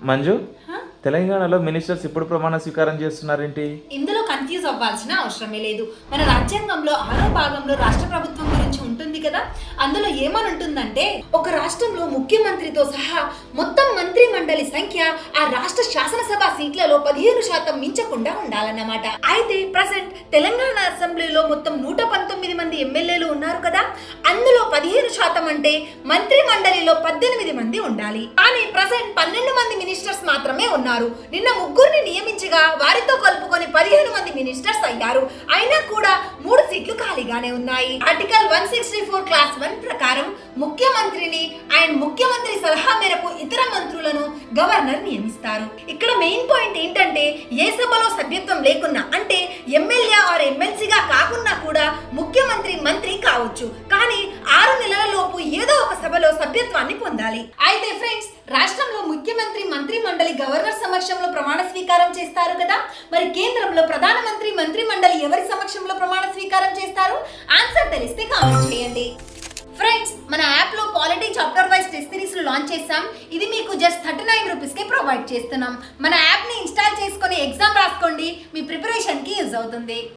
మంజు, తెలంగాణలో మినిస్టర్స్ ఇప్పుడు ప్రమాణ స్వీకారం చేస్తున్నారేంటి? ఇందులో కన్ఫ్యూజ్ అవ్వాల్సిన అవసరమే లేదు. మన రాజ్యాంగంలో 6వ భాగంలో రాష్ట్ర ప్రభుత్వం గురించి ఉంటుంది కదా. అందులో ఏమని ఉంటుందంటే, ఒక రాష్ట్రంలో ముఖ్యమంత్రితో సహా మొత్తం మంత్రి మండలి సంఖ్య ఆ రాష్ట్ర శాసనసభ సీట్లలో 15% మించకుండా ఉండాలన్నమాట. అయితే ప్రజెంట్ తెలంగాణ అసెంబ్లీలో మొత్తం 119 మంది ఎమ్మెల్యేలు ఉన్నారు కదా. అందులో 15% అంటే మంత్రి మండలిలో 18 మంది ఉండాలి. కానీ ప్రజెంట్ 12 మంది మినిస్టర్స్ మాత్రమే ఉన్నారు. నిన్న 3 నియమించగా వారితో కలుపుకొని 15 మంది మినిస్టర్స్ అయ్యారు. అయినా కూడా 3 సీట్లు ఖాళీగానే ఉన్నాయి. ఆర్టికల్ 164 క్లాస్ 1 ప్రకారం ముఖ్యమంత్రిని అండ్ ముఖ్యమంత్రి సలహా మేరకు ఇతర మంత్రులను గవర్నర్ నియమిస్తారు. ఇక్కడ మెయిన్ పాయింట్ ఏంటంటే, ఏ సభలో సభ్యత్వం లేకున్నా, అంటే ఎమ్మెల్యే ఆర్ ఎమ్మెల్సీగా కాకున్నా కూడా ముఖ్యమంత్రి మంత్రి కావచ్చు. కానీ 6 నెలల లోపు ఏదో ఒక సభలో సభ్యత్వాన్ని పొందాలి. అయితే ఫ్రెండ్స్, రాష్ట్రంలో ముఖ్యమంత్రి మంత్రి మండలి గవర్నర్ సమక్షంలో ప్రమాణ స్వీకారం చేస్తారు కదా. మరి కేంద్రంలో ప్రధానమంత్రి మంత్రి మండలి ఎవరి సమక్షంలో ప్రమాణ స్వీకారం చేస్తారు? ఆన్సర్ తెలిస్తే కామెంట్ చేయండి. ఫ్రెండ్స్, మన యాప్ లో polity chapter wise test series launch చేసాం. ఇది మీకు జస్ట్ 39 రూపీస్కే ప్రొవైడ్ చేస్తున్నాం. మన యాప్ ని ఇన్స్టాల్ చేసుకొని ఎగ్జామ్ రాసుకోండి. మీ ప్రిపరేషన్ కి యూజ్ అవుతుంది.